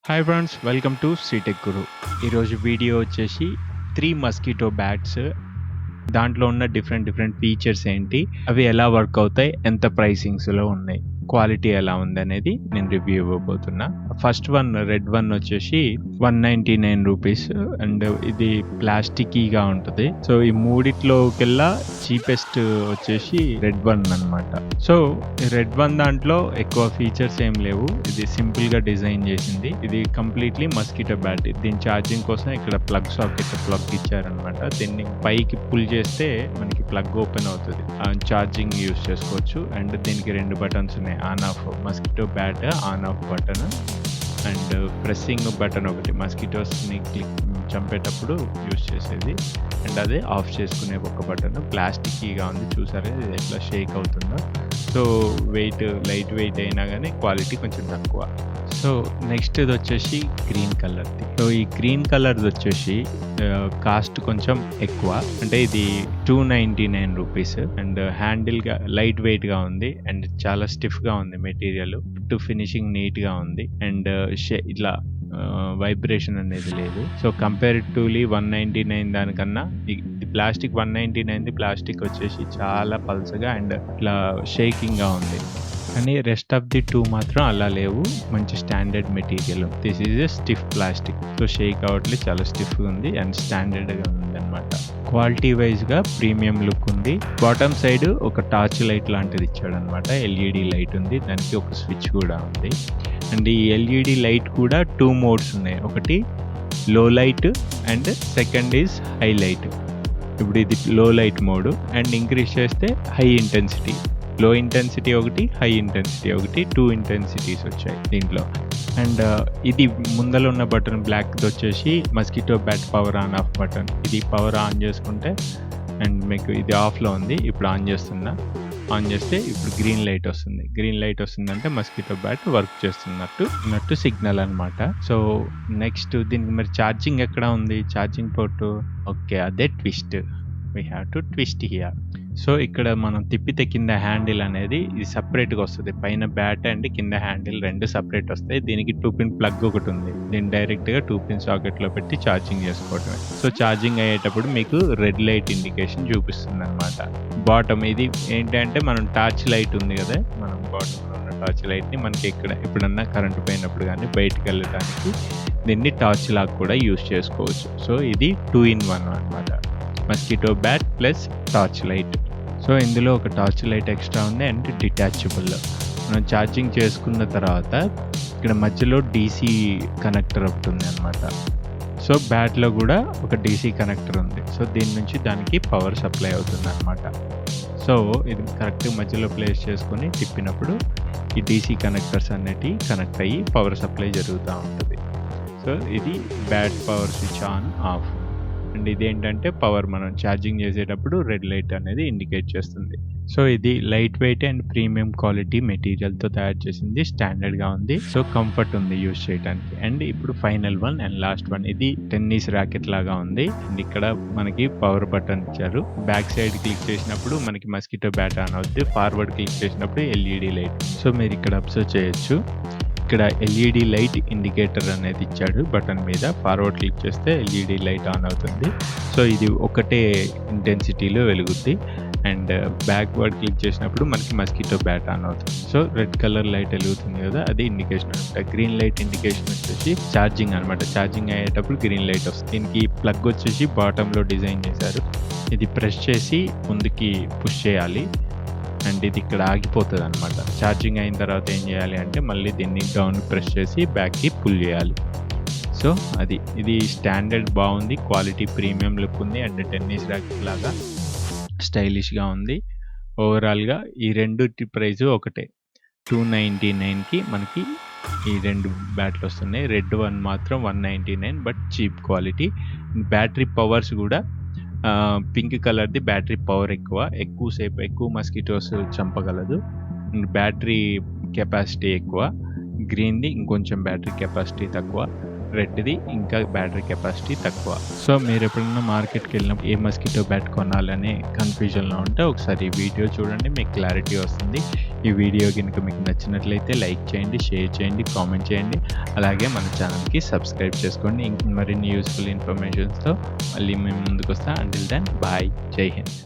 Hi friends, welcome to C-Tech గురు. ఈరోజు video వచ్చేసి 3 mosquito bats. దాంట్లో ఉన్న డిఫరెంట్ ఫీచర్స్ ఏంటి, అవి ఎలా వర్క్ అవుతాయి, ఎంత ప్రైసింగ్స్లో ఉన్నాయి, క్వాలిటీ ఎలా ఉంది అనేది నేను రివ్యూ ఇవ్వబోతున్నా. ఫస్ట్ వన్, రెడ్ వన్ వచ్చేసి 199 రూపీస్ అండ్ ఇది ప్లాస్టికీగా ఉంటుంది. సో ఈ మూడిట్లోకెల్లా చీపెస్ట్ వచ్చేసి రెడ్ వన్ అనమాట. సో రెడ్ వన్ దాంట్లో ఎక్కువ ఫీచర్స్ ఏం లేవు. ఇది సింపుల్ గా డిజైన్ చేసింది. ఇది కంప్లీట్లీ మస్కిటో బ్యాట్. దీని ఛార్జింగ్ కోసం ఇక్కడ ప్లగ్ సాకెట్ ప్లగ్ ఇచ్చారనమాట. దీన్ని పైకి పుల్ చేస్తే మనకి ప్లగ్ ఓపెన్ అవుతుంది, ఛార్జింగ్ యూస్ చేసుకోవచ్చు. అండ్ దీనికి 2 బటన్స్ ఉన్నాయి, on off. Mosquito bat on off button and pressing button ఒకటి, మస్కిటోస్ని చంపేటప్పుడు యూస్ చేసేది. అండ్ అదే ఆఫ్ చేసుకునే ఒక బటన్. ప్లాస్టికీగా ఉంది, చూసారా ఇది ఎట్లా షేక్ అవుతుందో. సో లైట్ వెయిట్ అయినా కానీ క్వాలిటీ కొంచెం తక్కువ. సో నెక్స్ట్ ఇది వచ్చేసి గ్రీన్ కలర్ది. సో ఈ గ్రీన్ కలర్ది వచ్చేసి కాస్ట్ కొంచెం ఎక్కువ, అంటే ఇది 299 రూపీస్. అండ్ హ్యాండిల్గా లైట్ వెయిట్గా ఉంది అండ్ చాలా స్టిఫ్గా ఉంది మెటీరియల్. టు ఫినిషింగ్ నీట్గా ఉంది అండ్ ఇట్లా వైబ్రేషన్ అనేది లేదు. సో కంపారిటివ్లీ 199 దానికన్నా ఇది ప్లాస్టిక్ 199 ప్లాస్టిక్ వచ్చేసి చాలా పల్సగా అండ్ ఇట్లా షేకింగ్గా ఉంది. కానీ రెస్ట్ ఆఫ్ ది 2 మాత్రం అలా లేవు, మంచి standard material. This is a stiff plastic. So shake అవట్లే, చాలా స్టిఫ్గా ఉంది అండ్ స్టాండర్డ్గా ఉంది అనమాట. క్వాలిటీ వైజ్గా ప్రీమియం లుక్ ఉంది. బాటమ్ సైడ్ ఒక టార్చ్ లైట్ లాంటిది ఇచ్చాడు అనమాట. ఎల్ఈడి లైట్ ఉంది, దానికి ఒక స్విచ్ కూడా ఉంది. అండ్ ఈ ఎల్ఈడి లైట్ కూడా 2 మోడ్స్ ఉన్నాయి. ఒకటి లో light and second is high light. ఇప్పుడు ఇది లో లైట్ మోడ్ అండ్ ఇంక్రీజ్ చేస్తే హై ఇంటెన్సిటీ. లో ఇంటెన్సిటీ ఒకటి, హై ఇంటెన్సిటీ ఒకటి, 2 ఇంటెన్సిటీస్ వచ్చాయి దీంట్లో. అండ్ ఇది ముందర ఉన్న బటన్ బ్లాక్ది వచ్చేసి mosquito bat power on off button. ఇది పవర్ ఆన్ చేసుకుంటే అండ్ మీకు ఇది ఆఫ్లో ఉంది, ఇప్పుడు ఆన్ చేస్తున్నా. ఆన్ చేస్తే ఇప్పుడు గ్రీన్ లైట్ వస్తుంది. గ్రీన్ లైట్ వస్తుందంటే మస్కిటో బ్యాట్ వర్క్ చేస్తున్నట్టు సిగ్నల్ అనమాట. సో నెక్స్ట్ దీనికి మరి ఛార్జింగ్ ఎక్కడ ఉంది, ఛార్జింగ్ పోర్టు. ఓకే, అదే twist. We have to twist here. So ఇక్కడ మనం తిప్పితే కింద హ్యాండిల్ అనేది ఇది సపరేట్గా వస్తుంది. పైన బ్యాట్ అండ్ కింద హ్యాండిల్ 2 సపరేట్ వస్తాయి. దీనికి 2 పిన్ ప్లగ్ ఒకటి ఉంది. దీన్ని డైరెక్ట్గా 2 పిన్ సాకెట్లో పెట్టి ఛార్జింగ్ చేసుకోవటమే. సో ఛార్జింగ్ అయ్యేటప్పుడు మీకు రెడ్ లైట్ ఇండికేషన్ చూపిస్తుంది అనమాట. బాటమ్ ఇది ఏంటంటే మనం టార్చ్ లైట్ ఉంది కదా, మనం బాటంలో ఉన్న టార్చ్ లైట్ని మనకి ఇక్కడ ఎప్పుడన్నా కరెంట్ పోయినప్పుడు కానీ బయటకు వెళ్ళడానికి దీన్ని టార్చ్ లాగా కూడా యూస్ చేసుకోవచ్చు. సో ఇది 2 in 1 అనమాట, mosquito bat plus torch light. So ఇందులో ఒక టార్చ్ లైట్ ఎక్స్ట్రా ఉంది అండ్ డిటాచబుల్. మనం ఛార్జింగ్ చేసుకున్న తర్వాత ఇక్కడ మధ్యలో డీసీ కనెక్టర్ ఒకటి ఉంది అనమాట. సో బ్యాట్లో కూడా ఒక డీసీ కనెక్టర్ ఉంది. సో దీని నుంచి దానికి పవర్ సప్లై అవుతుంది అనమాట. సో ఇది కరెక్ట్గా మధ్యలో ప్లేస్ చేసుకొని తిప్పినప్పుడు ఈ డీసీ కనెక్టర్స్ అన్నిటి కనెక్ట్ అయ్యి పవర్ సప్లై జరుగుతూ ఉంటుంది. సో ఇది bat power switch on off. And ఇదేంటంటే పవర్ మనం ఛార్జింగ్ చేసేటప్పుడు రెడ్ లైట్ అనేది ఇండికేట్ చేస్తుంది. సో ఇది light weight and premium quality మెటీరియల్తో తయారు చేసింది, స్టాండర్డ్గా ఉంది. సో కంఫర్ట్ ఉంది యూజ్ చేయడానికి. అండ్ ఇప్పుడు final one and last one, ఇది టెన్నిస్ ర్యాకెట్ లాగా ఉంది. అండ్ ఇక్కడ మనకి పవర్ బటన్ ఇచ్చారు. బ్యాక్ సైడ్ క్లిక్ చేసినప్పుడు మనకి మస్కిటో బ్యాట్ ఆన్ అవుతుంది, ఫార్వర్డ్ క్లిక్ చేసినప్పుడు ఎల్ఈడి లైట్. సో మీరు ఇక్కడ అబ్జర్వ్ చేయొచ్చు, ఇక్కడ ఎల్ఈడి లైట్ ఇండికేటర్ అనేది ఇచ్చాడు బటన్ మీద. ఫార్వర్డ్ క్లిక్ చేస్తే ఎల్ఈడి లైట్ ఆన్ అవుతుంది. సో ఇది ఒకటే ఇంటెన్సిటీలో వెలుగుద్ది. అండ్ బ్యాక్వర్డ్ క్లిక్ చేసినప్పుడు మనకి మస్కిటో బ్యాట్ ఆన్ అవుతుంది. సో రెడ్ కలర్ లైట్ వెలుగుతుంది కదా, అది ఇండికేషన్ అనమాట. గ్రీన్ లైట్ ఇండికేషన్ వచ్చేసి ఛార్జింగ్ అనమాట. ఛార్జింగ్ అయ్యేటప్పుడు గ్రీన్ లైట్ వస్తుంది. దీనికి ప్లగ్ వచ్చేసి బాటంలో డిజైన్ చేశారు. ఇది ప్రెస్ చేసి ముందుకి పుష్ చేయాలి అండ్ ఇది ఇక్కడ ఆగిపోతుంది అనమాట. ఛార్జింగ్ అయిన తర్వాత ఏం చేయాలి అంటే మళ్ళీ దీన్ని డౌన్ ప్రెస్ చేసి బ్యాక్కి పుల్ చేయాలి. సో ఇది స్టాండర్డ్ బాగుంది, క్వాలిటీ ప్రీమియం లుక్ ఉంది అండ్ టెన్నిస్ ర్యాకెట్ లాగా స్టైలిష్గా ఉంది. ఓవరాల్గా ఈ రెండు ప్రైస్ ఒకటే, 299కి మనకి ఈ 2 బ్యాట్లు వస్తున్నాయి. రెడ్ వన్ మాత్రం 199, but cheap quality. Battery powers కూడా పింక్ కలర్ది బ్యాటరీ పవర్ ఎక్కువ మస్కిటోస్ చంపగలదు. బ్యాటరీ కెపాసిటీ ఎక్కువ. గ్రీన్ది ఇంకొంచెం బ్యాటరీ కెపాసిటీ తక్కువ. రెడ్‌ది ఇంకా బ్యాటరీ కెపాసిటీ తక్కువ. సో, మీరెప్పుడన్నా మార్కెట్‌కి వెళ్ళినప్పుడు ఏ మస్కిటో బ్యాట్ కొనాలనే కన్‌ఫ్యూజన్‌లో ఉంటే ఒకసారి ఈ వీడియో చూడండి. మీకు క్లారిటీ వస్తుంది. ఈ వీడియో గనుక మీకు నచ్చినట్లయితే లైక్ చేయండి, షేర్ చేయండి, కామెంట్ చేయండి. అలాగే మన ఛానల్‌కి సబ్స్క్రైబ్ చేసుకోండి. మరిన్ని యూజ్‌ఫుల్ ఇన్ఫర్మేషన్స్‌తో మళ్ళీ మేము ముందుకొస్తా. Until then bye. జై హింద్.